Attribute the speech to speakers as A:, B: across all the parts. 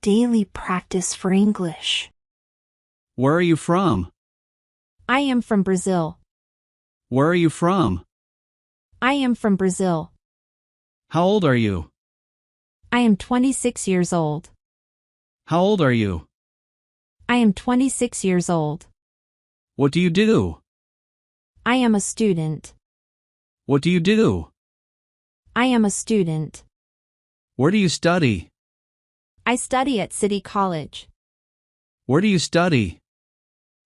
A: daily practice for English.
B: Where are you from?
A: I am from Brazil.
B: Where are you from?
A: I am from Brazil.
B: How old are you?
A: I am 26 years old.
B: How old are you?
A: I am 26 years old.
B: What do you do?
A: I am a student.
B: What do you do?
A: I am a student.
B: Where do you study?
A: I study at City College.
B: Where do you study?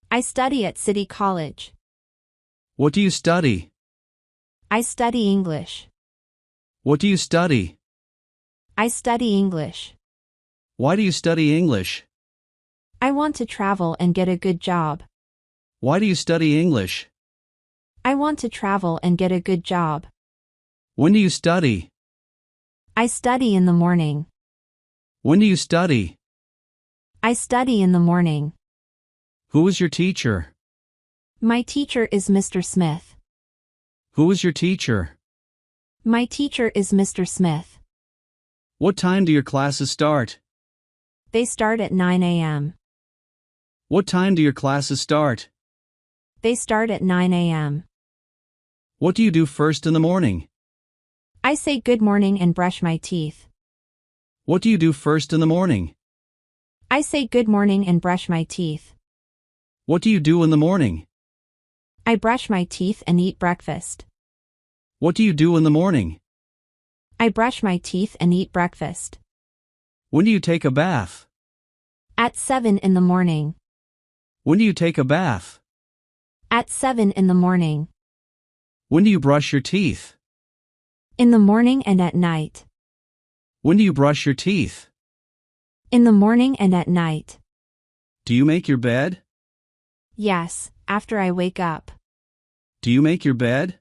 A: I study at City College.
B: What do you study?
A: I study English.
B: What do you study?
A: I study English.
B: Why do you study English?
A: I want to travel and get a good job.
B: Why do you study English?
A: I want to travel and get a good job.
B: When do you study?
A: I study in the morning.
B: When do you study?
A: I study in the morning.
B: Who is your teacher?
A: My teacher is Mr. Smith.
B: Who is your teacher?
A: My teacher is Mr. Smith.
B: What time do your classes start?
A: They start at 9 a.m.
B: What time do your classes start?
A: They start at 9 a.m.
B: What do you do first in the morning?
A: I say good morning and brush my teeth.
B: What do you do first in the morning?
A: I say good morning and brush my teeth.
B: What do you do in the morning?
A: I brush my teeth and eat breakfast.
B: What do you do in the morning?
A: I brush my teeth and eat breakfast.
B: When do you take a bath?
A: At 7 in the morning.
B: When do you take a bath?
A: At 7 in the morning.
B: When do you brush your teeth?
A: In the morning and at night.
B: When do you brush your teeth?
A: In the morning and at night.
B: Do you make your bed?
A: Yes, after I wake up.
B: Do you make your bed?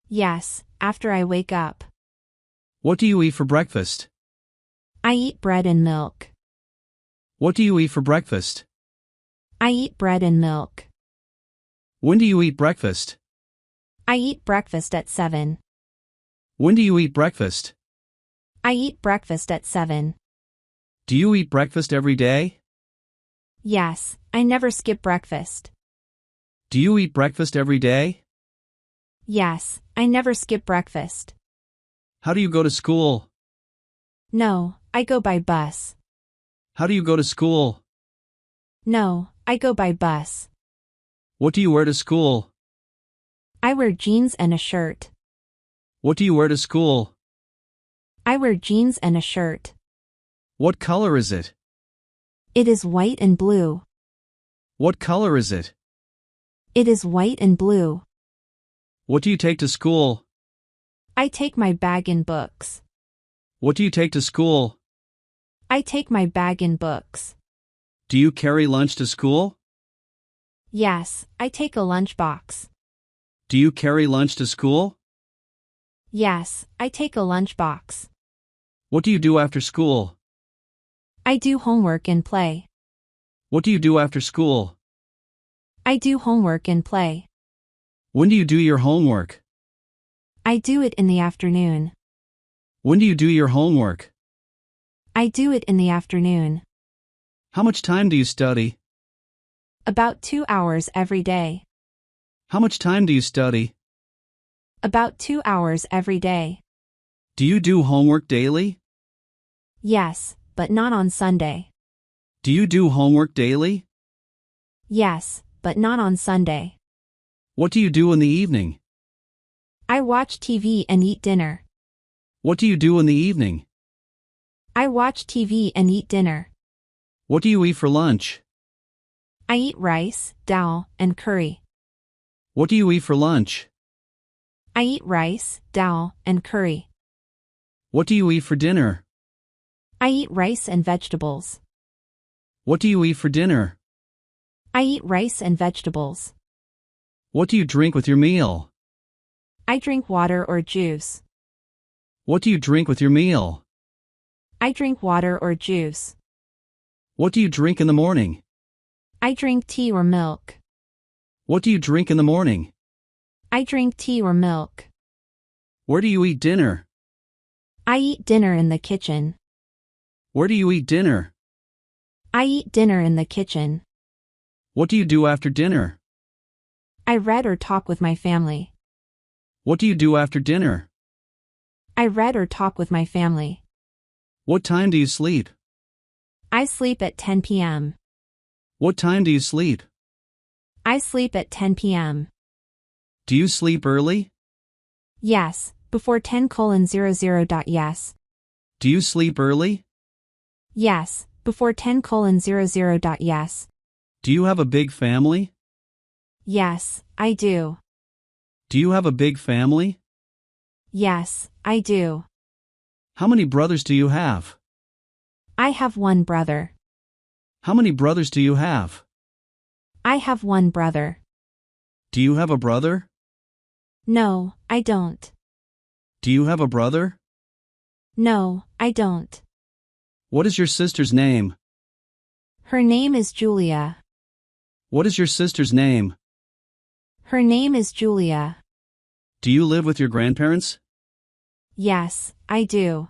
A: Yes, after I wake up.
B: What do you eat for breakfast?
A: I eat bread and milk.
B: What do you eat for breakfast?
A: I eat bread and milk.
B: When do you eat breakfast?
A: I eat breakfast at 7.
B: When do you eat breakfast?
A: I eat breakfast at 7.
B: Do you eat breakfast every day?
A: Yes, I never skip breakfast.
B: Do you eat breakfast every day?
A: Yes, I never skip breakfast.
B: How do you go to school?
A: No, I go by bus.
B: How do you go to school?
A: No, I go by bus.
B: What do you wear to school?
A: I wear jeans and a shirt.
B: What do you wear to school?
A: I wear jeans and a shirt.
B: What color is it?
A: It is white and blue.
B: What color is it?
A: It is white and blue.
B: What do you take to school?
A: I take my bag and books.
B: What do you take to school?
A: I take my bag and books.
B: Do you carry lunch to school?
A: Yes, I take a lunchbox.
B: Do you carry lunch to school?
A: Yes, I take a lunchbox.
B: What do you do after school?
A: I do homework and play.
B: What do you do after school?
A: I do homework and play.
B: When do you do your homework?
A: I do it in the afternoon.
B: When do you do your homework?
A: I do it in the afternoon.
B: How much time do you study?
A: About 2 hours every day.
B: How much time do you study?
A: About 2 hours every day.
B: Do you do homework daily?
A: Yes, but not on Sunday.
B: Do you do homework daily?
A: Yes, but not on Sunday.
B: What do you do in the evening?
A: I watch TV and eat dinner.
B: What do you do in the evening?
A: I watch TV and eat dinner.
B: What do you eat for lunch?
A: I eat rice, dal, and curry.
B: What do you eat for lunch?
A: I eat rice, dal, and curry.
B: What do you eat for dinner?
A: I eat rice and vegetables.
B: What do you eat for dinner?
A: I eat rice and vegetables.
B: What do you drink with your meal?
A: I drink water or juice.
B: What do you drink with your meal?
A: I drink water or juice.
B: What do you drink in the morning?
A: I drink tea or milk.
B: What do you drink in the morning?
A: I drink tea or milk.
B: Where do you eat dinner?
A: I eat dinner in the kitchen.
B: Where do you eat dinner?
A: I eat dinner in the kitchen.
B: What do you do after dinner?
A: I read or talk with my family.
B: What do you do after dinner?
A: I read or talk with my family.
B: What time do you sleep?
A: I sleep at 10 p.m.
B: What time do you sleep?
A: I sleep at 10 p.m.
B: Do you sleep early?
A: Yes, before 10:00. Yes.
B: Do you sleep early?
A: Yes, before 10:00. Yes.
B: Do you have a big family?
A: Yes, I do.
B: Do you have a big family?
A: Yes, I do.
B: How many brothers do you have?
A: I have one brother.
B: How many brothers do you have?
A: I have one brother.
B: Do you have a brother?
A: No, I don't.
B: Do you have a brother?
A: No, I don't.
B: What is your sister's name?
A: Her name is Julia.
B: What is your sister's name?
A: Her name is Julia.
B: Do you live with your grandparents?
A: Yes, I do.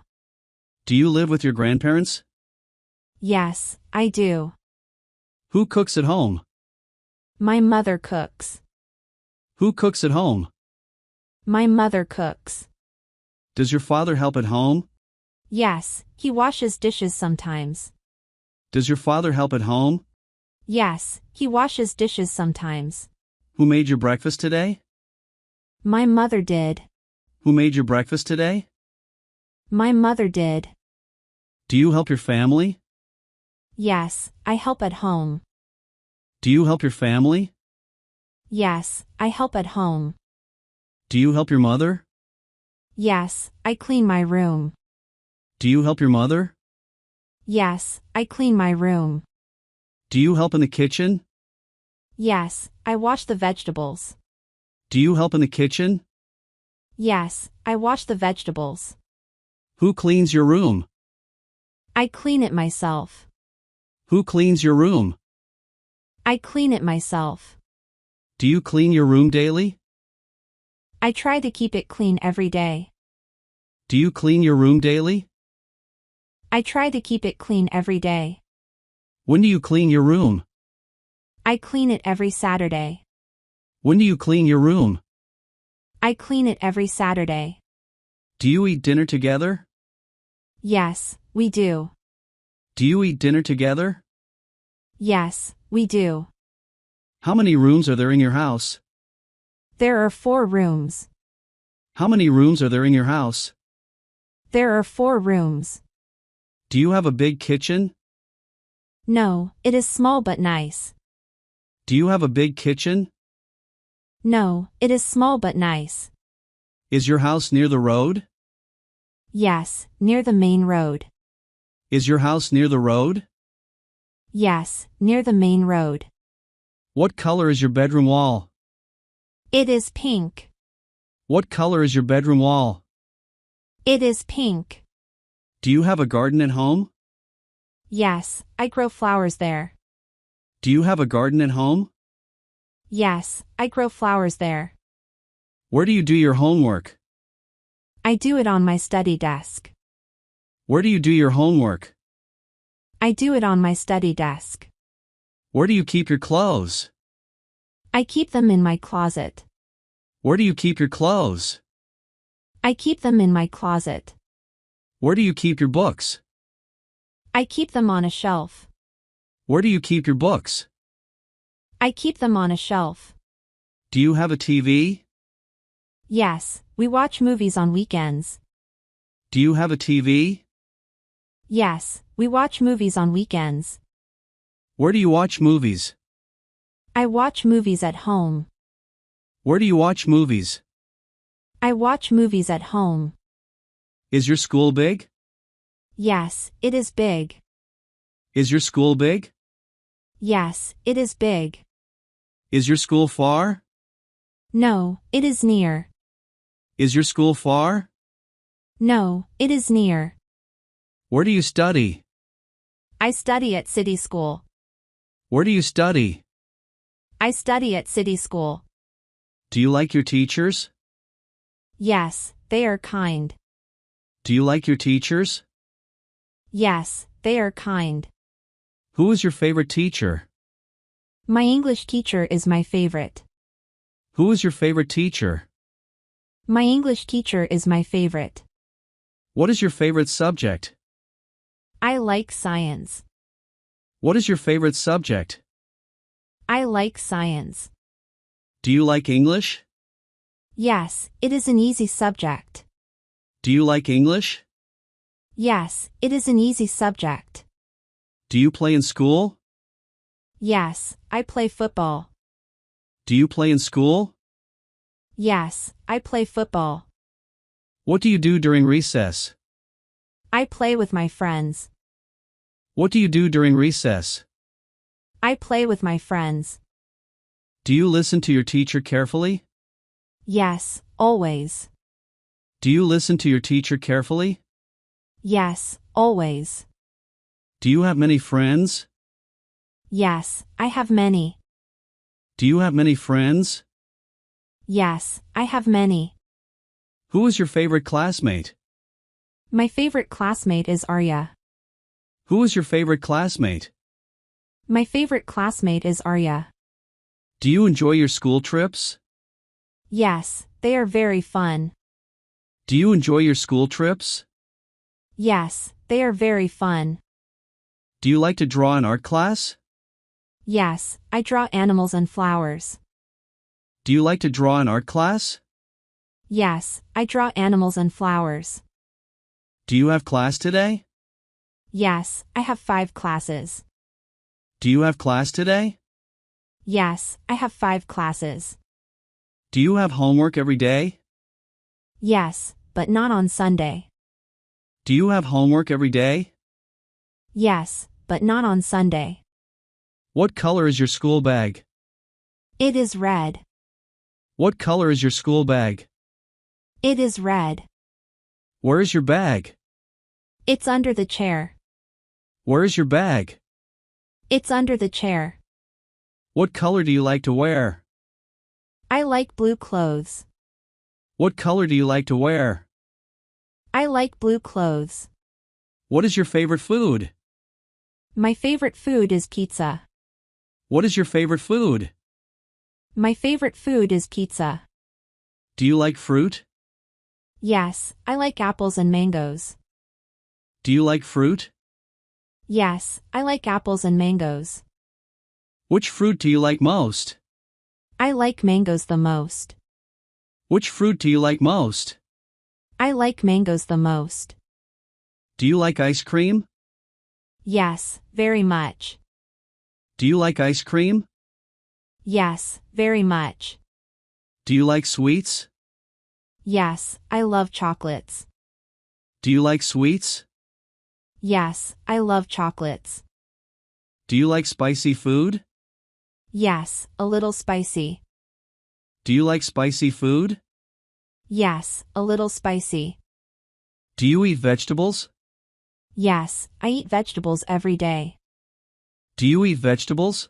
B: Do you live with your grandparents?
A: Yes, I do.
B: Who cooks at home?
A: My mother cooks.
B: Who cooks at home?
A: My mother cooks.
B: Does your father help at home?
A: Yes, he washes dishes sometimes.
B: Does your father help at home?
A: Yes, he washes dishes sometimes.
B: Who made your breakfast today?
A: My mother did.
B: Who made your breakfast today?
A: My mother did.
B: Do you help your family?
A: Yes, I help at home.
B: Do you help your family?
A: Yes, I help at home.
B: Do you help your mother?
A: Yes, I clean my room.
B: Do you help your mother?
A: Yes, I clean my room.
B: Do you help in the kitchen?
A: Yes, I wash the vegetables.
B: Do you help in the kitchen?
A: Yes, I wash the vegetables.
B: Who cleans your room?
A: I clean it myself.
B: Who cleans your room?
A: I clean it myself.
B: Do you clean your room daily?
A: I try to keep it clean every day.
B: Do you clean your room daily?
A: I try to keep it clean every day.
B: When do you clean your room?
A: I clean it every Saturday.
B: When do you clean your room?
A: I clean it every Saturday.
B: Do you eat dinner together?
A: Yes, we do.
B: Do you eat dinner together?
A: Yes, we do.
B: How many rooms are there in your house?
A: There are 4 rooms.
B: How many rooms are there in your house?
A: There are 4 rooms.
B: Do you have a big kitchen?
A: No, it is small but nice.
B: Do you have a big kitchen?
A: No, it is small but nice.
B: Is your house near the road?
A: Yes, near the main road.
B: Is your house near the road?
A: Yes, near the main road.
B: What color is your bedroom wall?
A: It is pink.
B: What color is your bedroom wall?
A: It is pink.
B: Do you have a garden at home?
A: Yes, I grow flowers there.
B: Do you have a garden at home?
A: Yes, I grow flowers there.
B: Where do you do your homework?
A: I do it on my study desk.
B: Where do you do your homework?
A: I do it on my study desk.
B: Where do you keep your clothes?
A: I keep them in my closet.
B: Where do you keep your clothes?
A: I keep them in my closet.
B: Where do you keep your books?
A: I keep them on a shelf.
B: Where do you keep your books?
A: I keep them on a shelf.
B: Do you have a TV?
A: Yes, we watch movies on weekends.
B: Do you have a TV?
A: Yes, we watch movies on weekends.
B: Where do you watch movies?
A: I watch movies at home.
B: Where do you watch movies?
A: I watch movies at home.
B: Is your school big?
A: Yes, it is big.
B: Is your school big?
A: Yes, it is big.
B: Is your school far?
A: No, it is near.
B: Is your school far?
A: No, it is near.
B: Where do you study?
A: I study at city school.
B: Where do you study?
A: I study at city school.
B: Do you like your teachers?
A: Yes, they are kind.
B: Do you like your teachers?
A: Yes, they are kind.
B: Who is your favorite teacher?
A: My English teacher is my favorite.
B: Who is your favorite teacher?
A: My English teacher is my favorite.
B: What is your favorite subject?
A: I like science.
B: What is your favorite subject?
A: I like science.
B: Do you like English?
A: Yes, it is an easy subject.
B: Do you like English?
A: Yes, it is an easy subject.
B: Do you play in school?
A: Yes, I play football.
B: Do you play in school?
A: Yes, I play football.
B: What do you do during recess?
A: I play with my friends.
B: What do you do during recess?
A: I play with my friends.
B: Do you listen to your teacher carefully?
A: Yes, always.
B: Do you listen to your teacher carefully?
A: Yes, always.
B: Do you have many friends?
A: Yes, I have many.
B: Do you have many friends?
A: Yes, I have many.
B: Who is your favorite classmate?
A: My favorite classmate is Arya.
B: Who is your favorite classmate?
A: My favorite classmate is Arya.
B: Do you enjoy your school trips?
A: Yes, they are very fun.
B: Do you enjoy your school trips?
A: Yes, they are very fun.
B: Do you like to draw in art class?
A: Yes, I draw animals and flowers.
B: Do you like to draw in art class?
A: Yes, I draw animals and flowers.
B: Do you have class today?
A: Yes, I have 5 classes.
B: Do you have class today?
A: Yes, I have 5 classes.
B: Do you have homework every day?
A: Yes, but not on Sunday.
B: Do you have homework every day?
A: Yes, but not on Sunday.
B: What color is your school bag?
A: It is red.
B: What color is your school bag?
A: It is red.
B: Where is your bag?
A: It's under the chair.
B: Where is your bag?
A: It's under the chair.
B: What color do you like to wear?
A: I like blue clothes.
B: What color do you like to wear?
A: I like blue clothes.
B: What is your favorite food?
A: My favorite food is pizza.
B: What is your favorite food?
A: My favorite food is pizza.
B: Do you like fruit?
A: Yes, I like apples and mangoes.
B: Do you like fruit?
A: Yes, I like apples and mangoes.
B: Which fruit do you like most?
A: I like mangoes the most.
B: Which fruit do you like most?
A: I like mangoes the most.
B: Do you like ice cream?
A: Yes, very much.
B: Do you like ice cream?
A: Yes, very much.
B: Do you like sweets?
A: Yes, I love chocolates.
B: Do you like sweets?
A: Yes, I love chocolates.
B: Do you like spicy food?
A: Yes, a little spicy.
B: Do you like spicy food?
A: Yes, a little spicy.
B: Do you eat vegetables?
A: Yes, I eat vegetables every day.
B: Do you eat vegetables?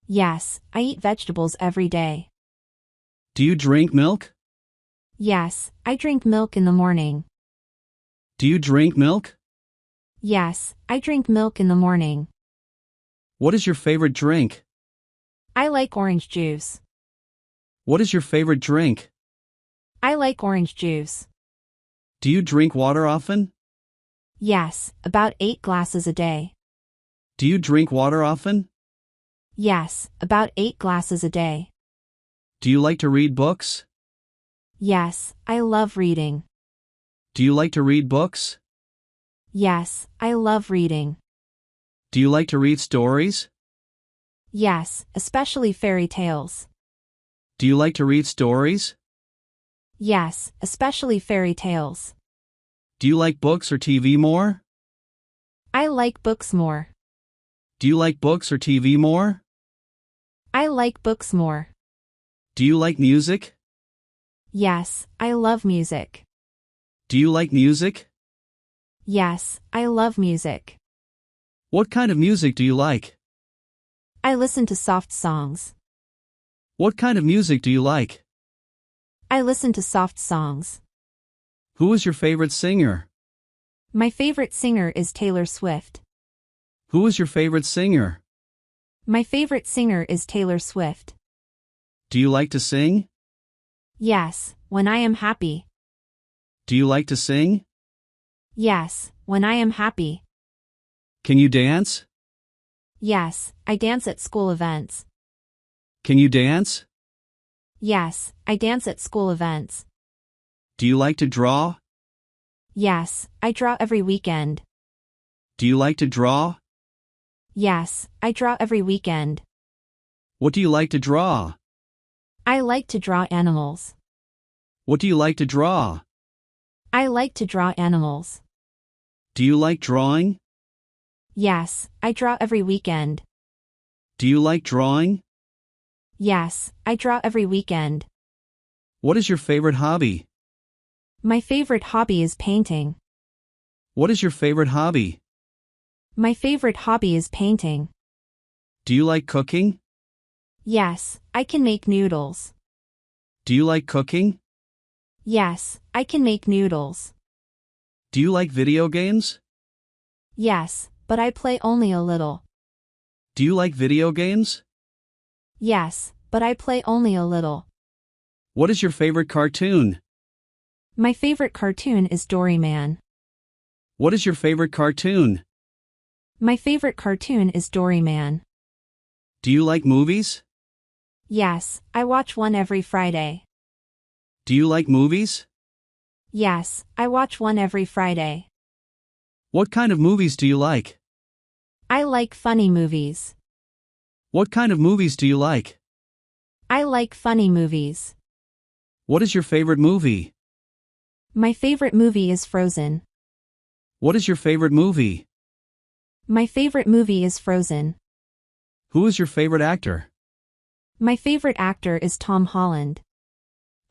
A: Yes, I eat vegetables every day.
B: Do you drink milk?
A: Yes, I drink milk in the morning.
B: Do you drink milk?
A: Yes, I drink milk in the morning.
B: What is your favorite drink?
A: I like orange juice.
B: What is your favorite drink?
A: I like orange juice.
B: Do you drink water often?
A: Yes, about 8 glasses a day.
B: Do you drink water often?
A: Yes, about 8 glasses a day.
B: Do you like to read books?
A: Yes, I love reading.
B: Do you like to read books?
A: Yes, I love reading.
B: Do you like to read stories?
A: Yes, especially fairy tales.
B: Do you like to read stories?
A: Yes, especially fairy tales.
B: Do you like books or TV more?
A: I like books more.
B: Do you like books or TV more?
A: I like books more.
B: Do you like music?
A: Yes, I love music.
B: Do you like music?
A: Yes, I love music.
B: What kind of music do you like?
A: I listen to soft songs.
B: What kind of music do you like?
A: I listen to soft songs.
B: Who is your favorite singer?
A: My favorite singer is Taylor Swift.
B: Who is your favorite singer?
A: My favorite singer is Taylor Swift.
B: Do you like to sing?
A: Yes, when I am happy.
B: Do you like to sing?
A: Yes, when I am happy.
B: Can you dance?
A: Yes, I dance at school events.
B: Can you dance?
A: Yes, I dance at school events.
B: Do you like to draw?
A: Yes, I draw every weekend.
B: Do you like to draw?
A: Yes, I draw every weekend.
B: What do you like to draw?
A: I like to draw animals.
B: What do you like to draw?
A: I like to draw animals.
B: Do you like drawing?
A: Yes, I draw every weekend.
B: Do you like drawing?
A: Yes, I draw every weekend.
B: What is your favorite hobby?
A: My favorite hobby is painting.
B: What is your favorite hobby?
A: My favorite hobby is painting.
B: Do you like cooking?
A: Yes, I can make noodles.
B: Do you like cooking?
A: Yes, I can make noodles.
B: Do you like video games?
A: Yes, but I play only a little.
B: Do you like video games?
A: Yes, but I play only a little.
B: What is your favorite cartoon?
A: My favorite cartoon is Doryman.
B: What is your favorite cartoon?
A: My favorite cartoon is Doryman.
B: Do you like movies?
A: Yes, I watch one every Friday.
B: Do you like movies?
A: Yes, I watch one every Friday.
B: What kind of movies do you like?
A: I like funny movies.
B: What kind of movies do you like?
A: I like funny movies.
B: What is your favorite movie?
A: My favorite movie is Frozen.
B: What is your favorite movie?
A: My favorite movie is Frozen.
B: Who is your favorite actor?
A: My favorite actor is Tom Holland.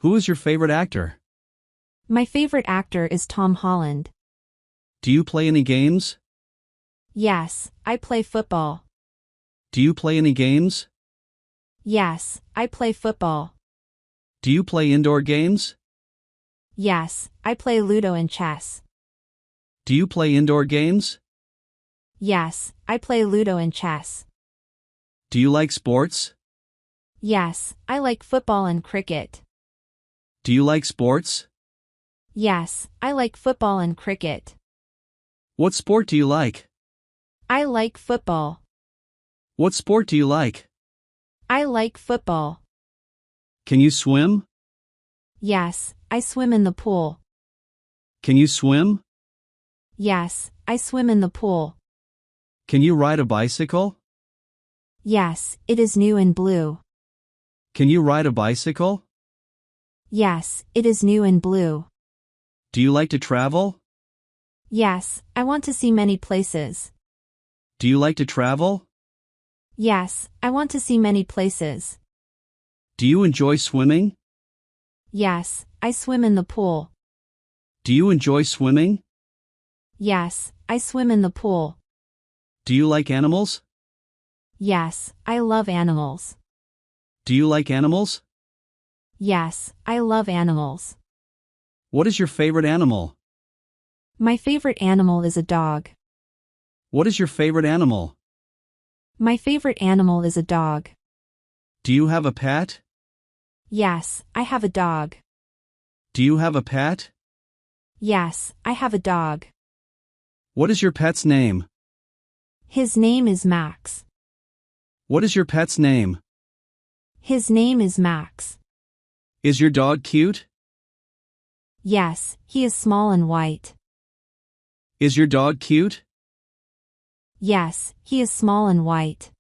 B: Who is your favorite actor?
A: My favorite actor is Tom Holland.
B: Do you play any games?
A: Yes, I play football.
B: Do you play any games?
A: Yes, I play football.
B: Do you play indoor games?
A: Yes, I play Ludo and chess.
B: Do you play indoor games?
A: Yes, I play Ludo and chess.
B: Do you like sports?
A: Yes, I like football and cricket.
B: Do you like sports?
A: Yes, I like football and cricket.
B: What sport do you like?
A: I like football.
B: What sport do you like?
A: I like football.
B: Can you swim?
A: Yes, I swim in the pool.
B: Can you swim?
A: Yes, I swim in the pool.
B: Can you ride a bicycle?
A: Yes, it is new and blue.
B: Can you ride a bicycle?
A: Yes, it is new and blue.
B: Do you like to travel?
A: Yes, I want to see many places.
B: Do you like to travel?
A: Yes, I want to see many places.
B: Do you enjoy swimming?
A: Yes, I swim in the pool.
B: Do you enjoy swimming?
A: Yes, I swim in the pool.
B: Do you like animals?
A: Yes, I love animals.
B: Do you like animals?
A: Yes, I love animals.
B: What is your favorite animal?
A: My favorite animal is a dog.
B: What is your favorite animal?
A: My favorite animal is a dog.
B: Do you have a pet?
A: Yes, I have a dog.
B: Do you have a pet?
A: Yes, I have a dog.
B: What is your pet's name?
A: His name is Max.
B: What is your pet's name?
A: His name is Max.
B: Is your dog cute?
A: Yes, he is small and white.
B: Is your dog cute?
A: Yes, he is small and white.